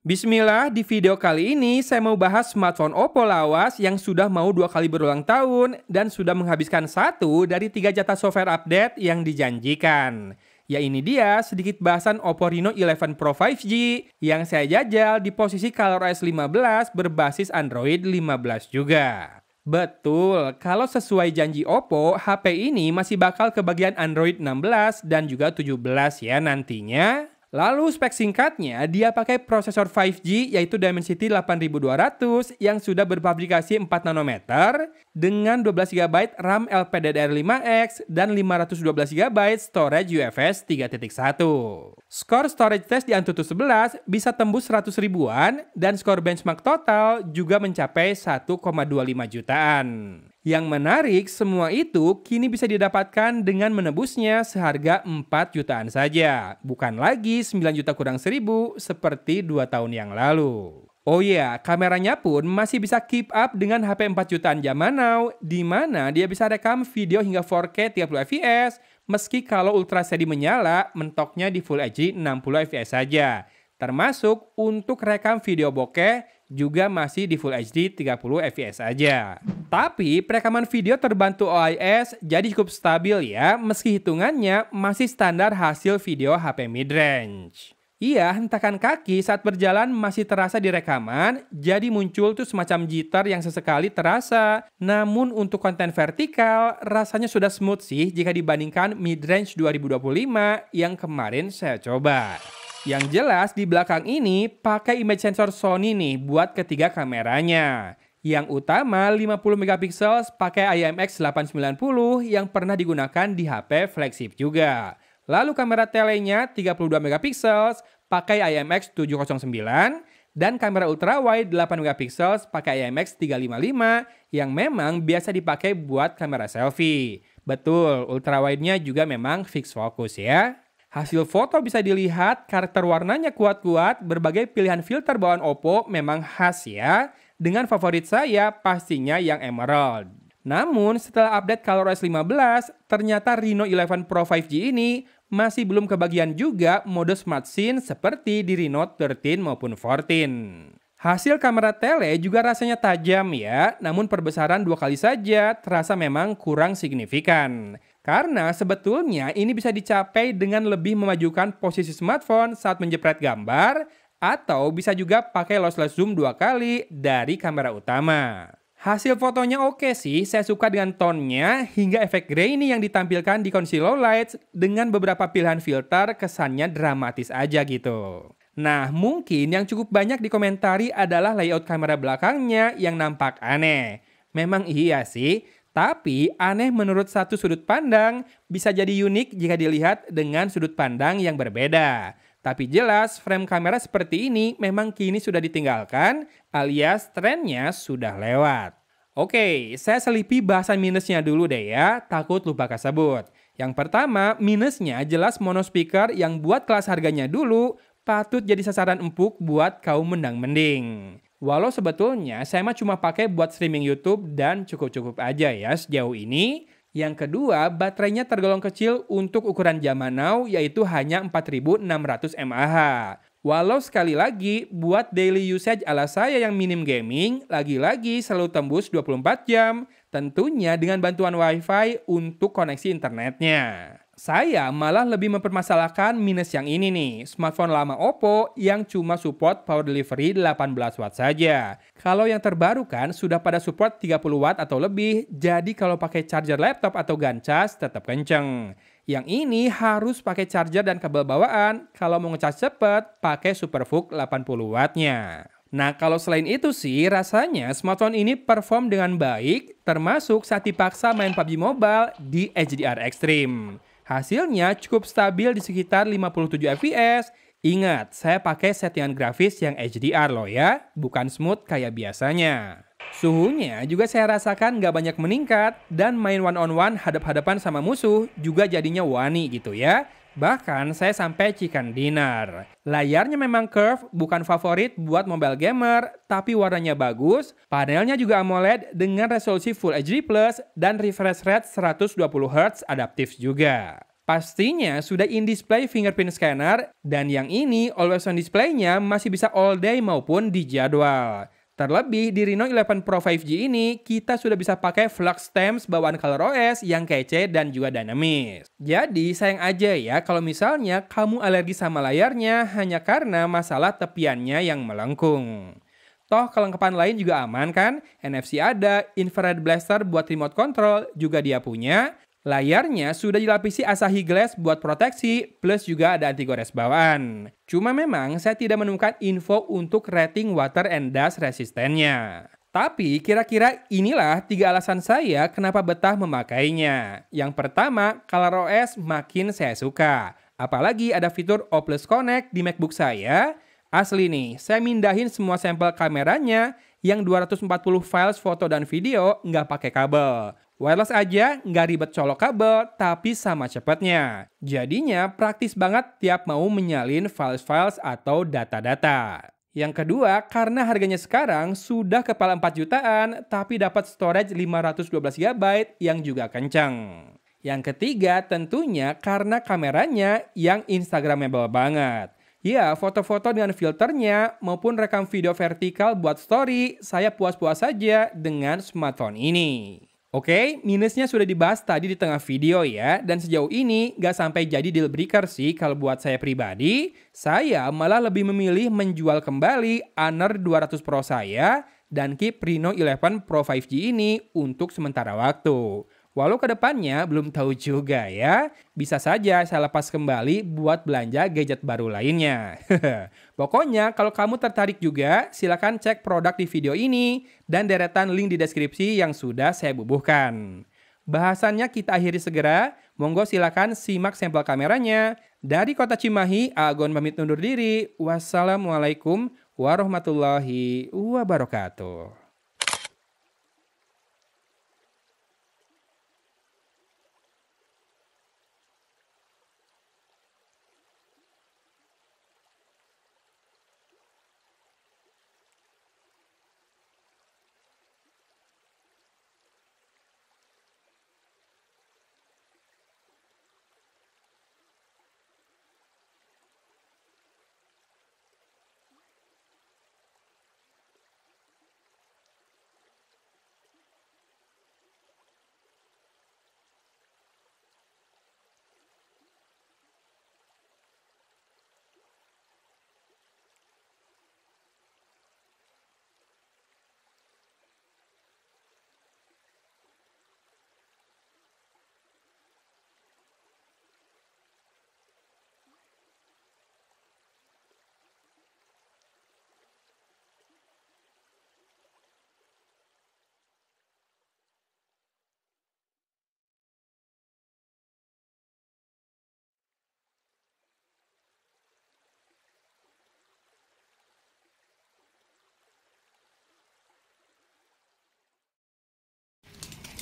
Bismillah, di video kali ini saya mau bahas smartphone Oppo lawas yang sudah mau 2 kali berulang tahun dan sudah menghabiskan 1 dari 3 jatah software update yang dijanjikan. Ya ini dia sedikit bahasan Oppo Reno 11 Pro 5G yang saya jajal di posisi ColorOS 15 berbasis Android 15 juga. Betul, kalau sesuai janji Oppo, HP ini masih bakal ke bagian Android 16 dan juga 17 ya nantinya. Lalu spek singkatnya, dia pakai prosesor 5G yaitu Dimensity 8200 yang sudah berfabrikasi 4 nanometer dengan 12 GB RAM LPDDR5X dan 512 GB storage UFS 3.1. Skor storage test di Antutu 11 bisa tembus 100 ribuan dan skor benchmark total juga mencapai 1,25 jutaan. Yang menarik, semua itu kini bisa didapatkan dengan menebusnya seharga 4 jutaan saja. Bukan lagi 9 juta kurang 1000 seperti 2 tahun yang lalu. Oh iya, kameranya pun masih bisa keep up dengan HP 4 jutaan zaman now, di mana dia bisa rekam video hingga 4K 30 fps, meski kalau Ultra Steady menyala, mentoknya di Full HD 60 fps saja. Termasuk untuk rekam video bokeh juga masih di Full HD 30 fps saja. Tapi perekaman video terbantu OIS jadi cukup stabil ya, meski hitungannya masih standar hasil video HP mid-range. Iya, hentakan kaki saat berjalan masih terasa di rekaman, jadi muncul tuh semacam jitter yang sesekali terasa. Namun untuk konten vertikal, rasanya sudah smooth sih jika dibandingkan mid-range 2025 yang kemarin saya coba. Yang jelas di belakang ini pakai image sensor Sony nih buat ketiga kameranya. Yang utama 50 megapiksel pakai IMX890 yang pernah digunakan di HP flagship juga. Lalu kamera telenya 32 megapiksel pakai IMX709 dan kamera ultrawide 8 megapiksel pakai IMX355 yang memang biasa dipakai buat kamera selfie. Betul, ultrawide-nya juga memang fix fokus ya. Hasil foto bisa dilihat, karakter warnanya kuat-kuat, berbagai pilihan filter bawaan Oppo memang khas ya. Dengan favorit saya pastinya yang Emerald. Namun setelah update ColorOS 15, ternyata Reno 11 Pro 5G ini masih belum kebagian juga mode Smart Scene seperti di Reno 13 maupun 14. Hasil kamera tele juga rasanya tajam ya, namun perbesaran 2 kali saja terasa memang kurang signifikan. Karena sebetulnya ini bisa dicapai dengan lebih memajukan posisi smartphone saat menjepret gambar, atau bisa juga pakai lossless zoom 2 kali dari kamera utama. Hasil fotonya oke sih, saya suka dengan tonnya hingga efek grainy yang ditampilkan di kondisi low light dengan beberapa pilihan filter kesannya dramatis aja gitu. Nah, mungkin yang cukup banyak dikomentari adalah layout kamera belakangnya yang nampak aneh. Memang iya sih, tapi aneh menurut satu sudut pandang bisa jadi unik jika dilihat dengan sudut pandang yang berbeda. Tapi jelas frame kamera seperti ini memang kini sudah ditinggalkan alias trennya sudah lewat. Oke, saya selipi bahasan minusnya dulu deh ya, takut lupa kasebut. Yang pertama, minusnya jelas mono speaker yang buat kelas harganya dulu patut jadi sasaran empuk buat kaum mendang-mending. Walau sebetulnya saya mah cuma pakai buat streaming YouTube dan cukup-cukup aja ya sejauh ini. Yang kedua, baterainya tergolong kecil untuk ukuran zaman now yaitu hanya 4600 mAh. Walau sekali lagi, buat daily usage ala saya yang minim gaming, lagi-lagi selalu tembus 24 jam, tentunya dengan bantuan WiFi untuk koneksi internetnya. Saya malah lebih mempermasalahkan minus yang ini nih, smartphone lama Oppo yang cuma support power delivery 18 watt saja. Kalau yang terbaru kan sudah pada support 30 watt atau lebih, jadi kalau pakai charger laptop atau gancas tetap kenceng. Yang ini harus pakai charger dan kabel bawaan, kalau mau ngecas cepet pakai SuperVOOC 80 wattnya. Nah kalau selain itu sih rasanya smartphone ini perform dengan baik, termasuk saat dipaksa main PUBG Mobile di HDR Extreme. Hasilnya cukup stabil di sekitar 57 fps. Ingat, saya pakai settingan grafis yang HDR loh ya, bukan smooth kayak biasanya. Suhunya juga saya rasakan nggak banyak meningkat dan main one-on-one hadap-hadapan sama musuh juga jadinya wani gitu ya. Bahkan saya sampai chicken dinner. Layarnya memang curve, bukan favorit buat mobile gamer, tapi warnanya bagus. Panelnya juga AMOLED dengan resolusi Full HD+, dan refresh rate 120Hz adaptif juga. Pastinya sudah in-display fingerprint scanner, dan yang ini always on display-nya masih bisa all day maupun di jadwal. Terlebih di Reno 11 Pro 5G ini, kita sudah bisa pakai flux stamps bawaan ColorOS yang kece dan juga dinamis. Jadi sayang aja ya kalau misalnya kamu alergi sama layarnya hanya karena masalah tepiannya yang melengkung. Toh kelengkapan lain juga aman kan? NFC ada, infrared blaster buat remote control juga dia punya. Layarnya sudah dilapisi Asahi Glass buat proteksi, plus juga ada anti-gores bawaan. Cuma memang saya tidak menemukan info untuk rating water and dust resistennya. Tapi kira-kira inilah 3 alasan saya kenapa betah memakainya. Yang pertama, ColorOS makin saya suka. Apalagi ada fitur O+ Connect di MacBook saya. Asli nih, saya mindahin semua sampel kameranya yang 240 files foto dan video nggak pakai kabel. Wireless aja, nggak ribet colok kabel, tapi sama cepatnya. Jadinya praktis banget tiap mau menyalin files-files atau data-data. Yang kedua, karena harganya sekarang sudah kepala 4 jutaan, tapi dapat storage 512 GB yang juga kencang. Yang ketiga, tentunya karena kameranya yang Instagramable banget. Ya, foto-foto dengan filternya maupun rekam video vertikal buat story, saya puas-puas saja dengan smartphone ini. Oke, minusnya sudah dibahas tadi di tengah video ya, dan sejauh ini nggak sampai jadi deal breaker sih kalau buat saya pribadi. Saya malah lebih memilih menjual kembali Honor 200 Pro saya dan keep Reno 11 Pro 5G ini untuk sementara waktu. Walau kedepannya belum tahu juga ya, bisa saja saya lepas kembali buat belanja gadget baru lainnya. Pokoknya kalau kamu tertarik juga, silakan cek produk di video ini dan deretan link di deskripsi yang sudah saya bubuhkan. Bahasannya kita akhiri segera, monggo silakan simak sampel kameranya. Dari kota Cimahi, Agon pamit undur diri. Wassalamualaikum warahmatullahi wabarakatuh.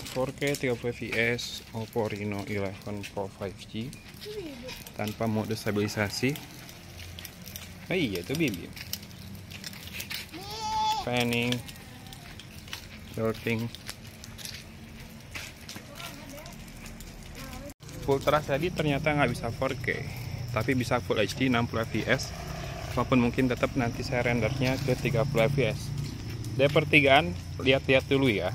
4K 30 fps Oppo Reno 11 Pro 5G tanpa mode stabilisasi. Oh iya, itu bibir. Panning, sorting. Full Trust tadi ternyata nggak bisa 4K, tapi bisa Full HD 60 fps. Walaupun mungkin tetap nanti saya rendernya ke 30 fps. Dari pertigaan, lihat-lihat dulu ya.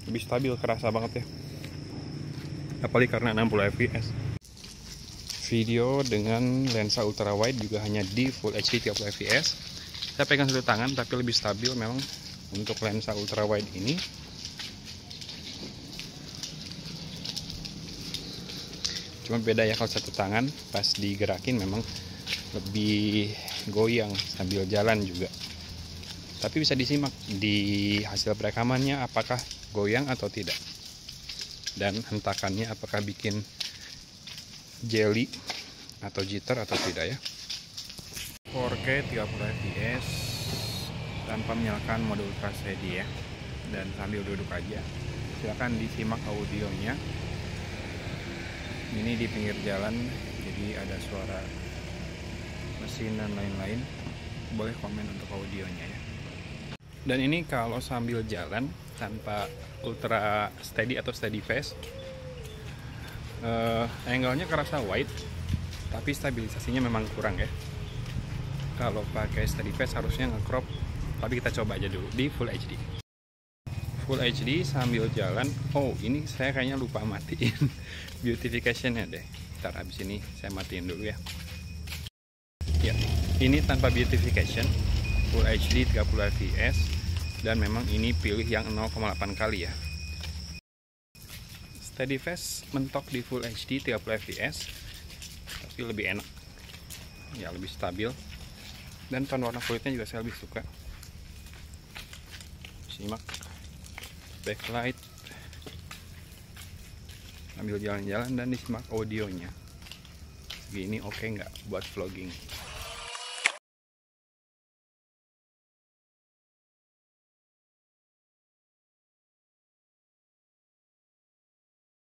Lebih stabil, kerasa banget ya, apalagi karena 60 fps. Video dengan lensa ultrawide juga hanya di Full HD 30 fps. Saya pegang satu tangan tapi lebih stabil memang untuk lensa ultrawide ini. Cuma beda ya, kalau satu tangan pas digerakin memang lebih goyang sambil jalan juga. Tapi bisa disimak di hasil perekamannya apakah goyang atau tidak, dan hentakannya apakah bikin jelly atau jitter atau tidak ya. 4K 30 fps tanpa menyalakan mode ultra steady ya, dan sambil duduk aja. Silahkan disimak audionya. Ini di pinggir jalan, jadi ada suara mesin dan lain-lain. Boleh komen untuk audionya ya. Dan ini kalau sambil jalan tanpa ultra steady atau steady phase. Angle-nya kerasa wide, tapi stabilisasinya memang kurang ya. Kalau pakai steady phase harusnya nge-crop, tapi kita coba aja dulu di Full HD. Full HD sambil jalan. Oh, ini saya kayaknya lupa matiin beautification-nya deh. Ntar habis ini saya matiin dulu ya. Ya, ini tanpa beautification, Full HD 30 fps, dan memang ini pilih yang 0,8 kali ya. Steady phase mentok di Full HD 30 fps, tapi lebih enak ya, lebih stabil, dan tone warna kulitnya juga saya lebih suka. Simak backlight sambil jalan-jalan dan disimak audionya. Gini oke nggak buat vlogging?